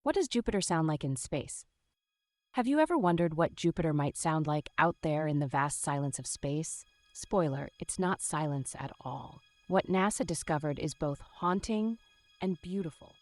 What does Jupiter sound like in space? Have you ever wondered what Jupiter might sound like out there in the vast silence of space? Spoiler, it's not silence at all. What NASA discovered is both haunting and beautiful.